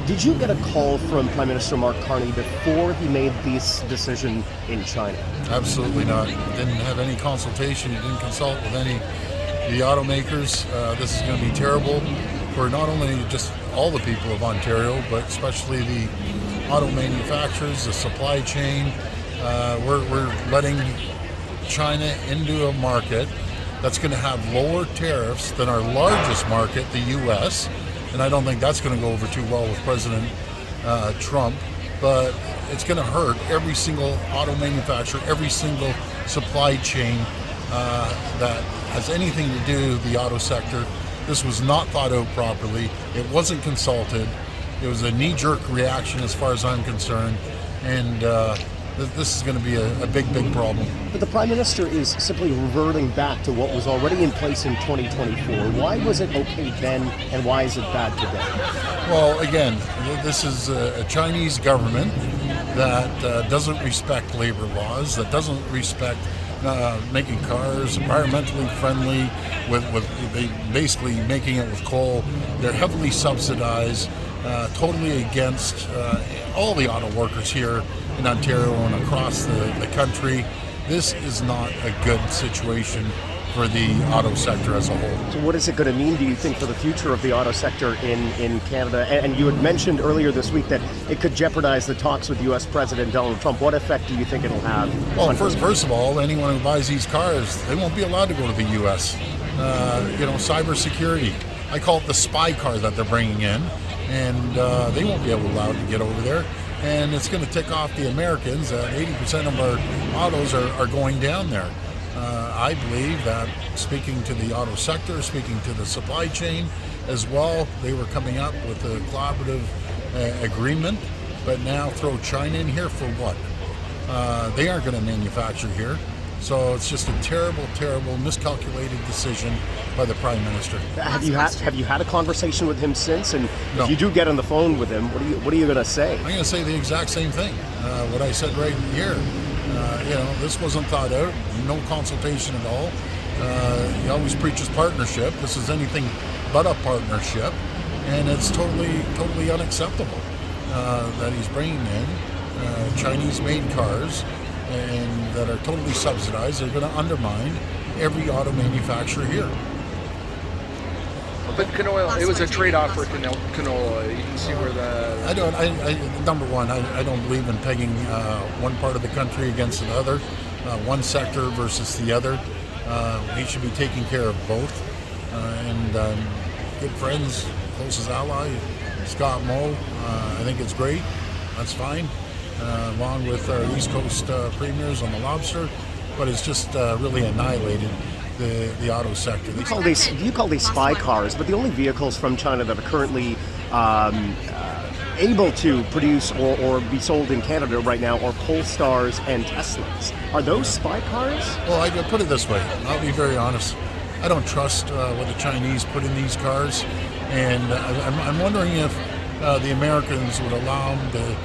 Did you get a call from Prime Minister Mark Carney before he made this decision in China? Absolutely not. Didn't have any consultation. He didn't consult with any of the automakers. This is going to be terrible for not only just all the people of Ontario, but especially the auto manufacturers, the supply chain. We're letting China into a market that's going to have lower tariffs than our largest market, the U.S., and I don't think that's going to go over too well with President Trump, but it's going to hurt every single auto manufacturer, every single supply chain that has anything to do with the auto sector. This was not thought out properly. It wasn't consulted. It was a knee-jerk reaction as far as I'm concerned, and this is going to be a big, big problem. But the Prime Minister is simply reverting back to what was already in place in 2024. Why was it okay then, and why is it bad today? Well, again, this is a Chinese government that doesn't respect labor laws, that doesn't respect making cars environmentally friendly, with they basically making it with coal. They're heavily subsidized, totally against all the auto workers here in Ontario and across the country. This is not a good situation for the auto sector as a whole. So what is it going to mean, do you think, for the future of the auto sector in Canada? And you had mentioned earlier this week that it could jeopardize the talks with U.S. President Donald Trump. What effect do you think it'll have? Well, first of all, anyone who buys these cars, they won't be allowed to go to the U.S. Cybersecurity. I call it the spy car that they're bringing in, and they won't be allowed to get over there. And it's going to tick off the Americans. 80% of our autos are going down there. I believe that, speaking to the auto sector, speaking to the supply chain as well, they were coming up with a collaborative agreement, but now throw China in here for what? They aren't going to manufacture here. So it's just a terrible, terrible, miscalculated decision by the Prime Minister. Have you had a conversation with him since? And No. if you do get on the phone with him, what are you going to say? I'm going to say the exact same thing. What I said right here. This wasn't thought out. No consultation at all. He always preaches partnership. This is anything but a partnership, and it's totally unacceptable that he's bringing in Chinese-made cars and that are totally subsidized. They're going to undermine every auto manufacturer here. But canola, it was a trade-off for canola. You can see where Number one, I don't believe in pegging one part of the country against another, one sector versus the other. We should be taking care of both. And good friends, closest ally, Scott Moe. I think it's great. That's fine. Along with our East Coast premiers on the lobster, but it's just really annihilated the auto sector. You call these spy cars, but the only vehicles from China that are currently able to produce or be sold in Canada right now are Polestars and Teslas. Are those spy cars? Well, I put it this way. I'll be very honest. I don't trust what the Chinese put in these cars, and I'm wondering if the Americans would allow them to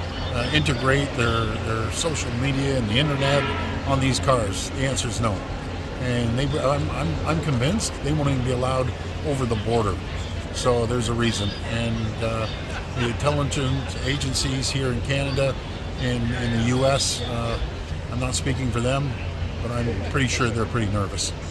integrate their social media and the internet on these cars. The answer is no. And I'm convinced they won't even be allowed over the border. So there's a reason. And the intelligence agencies here in Canada and in the U.S., I'm not speaking for them, but I'm pretty sure they're pretty nervous.